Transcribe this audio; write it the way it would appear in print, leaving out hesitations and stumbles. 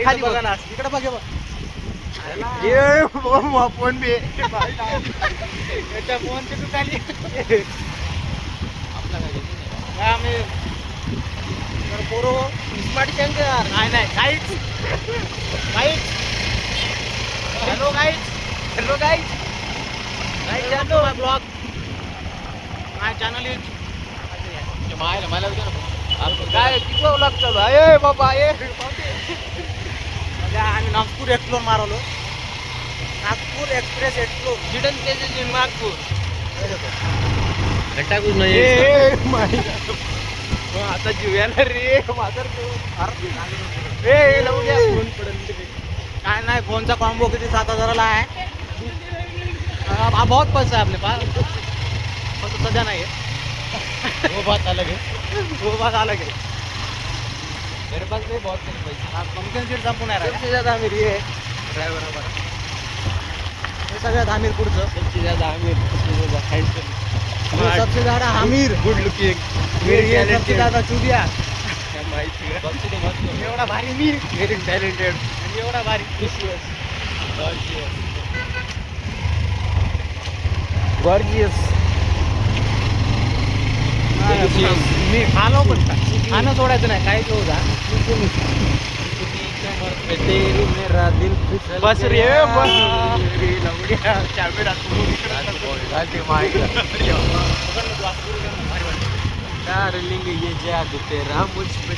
खाली बघा बघा ना. इकडे बघ हे बघ. ये फोन बी याच्या फोनची तू खाली आपला काय घेतलं नाही. काय आम्ही तर पोरो स्मार्ट शंकर नाही नाही काहीच hello guys hello my blog my channel is मला विचार काय किती ब्लॉग चालू आहे बाबा म्हणजे आम्ही नागपूर एक्सप्लोर मारवलो Nagpur express explore hidden places in Nagpur. घंटा कुछ आता जीव येणार रे माझा फोन पडेल काय नाही फोनचा कॉम्बो किती 7,000ला आहे बहुत पैसा है अपने पास पण तो सध्या नाही आहे वो बात अलग है. वो बात अलग है मेरे पास नहीं बहुत सारे पैसे. पंकन सीट संपून आहे सबसे ज्यादा अमीर ये है ड्राइवर हमारा. हे सगळ्यात आमिर पुढचं सबसे ज्यादा अमीर, सबसे ज्यादा हैंडसम, सबसे ज्यादा आमिर गुड लुकिंग, मेरी सबसे ज्यादा चुदिया माहिती आहे. सबसे मस्त, एवढा भारी मी व्हेरी टॅलेंटेड, आणि एवढा भारी गॉर्जियस. मी खालो पण खाणं सोडायचं नाही काय होऊ द्या तेरी मेरा दिल फिसल बस रे, गया. बस. मेरी लवडिया कॅमेरा डार्लिंग ये जादू तेरा मुझ पे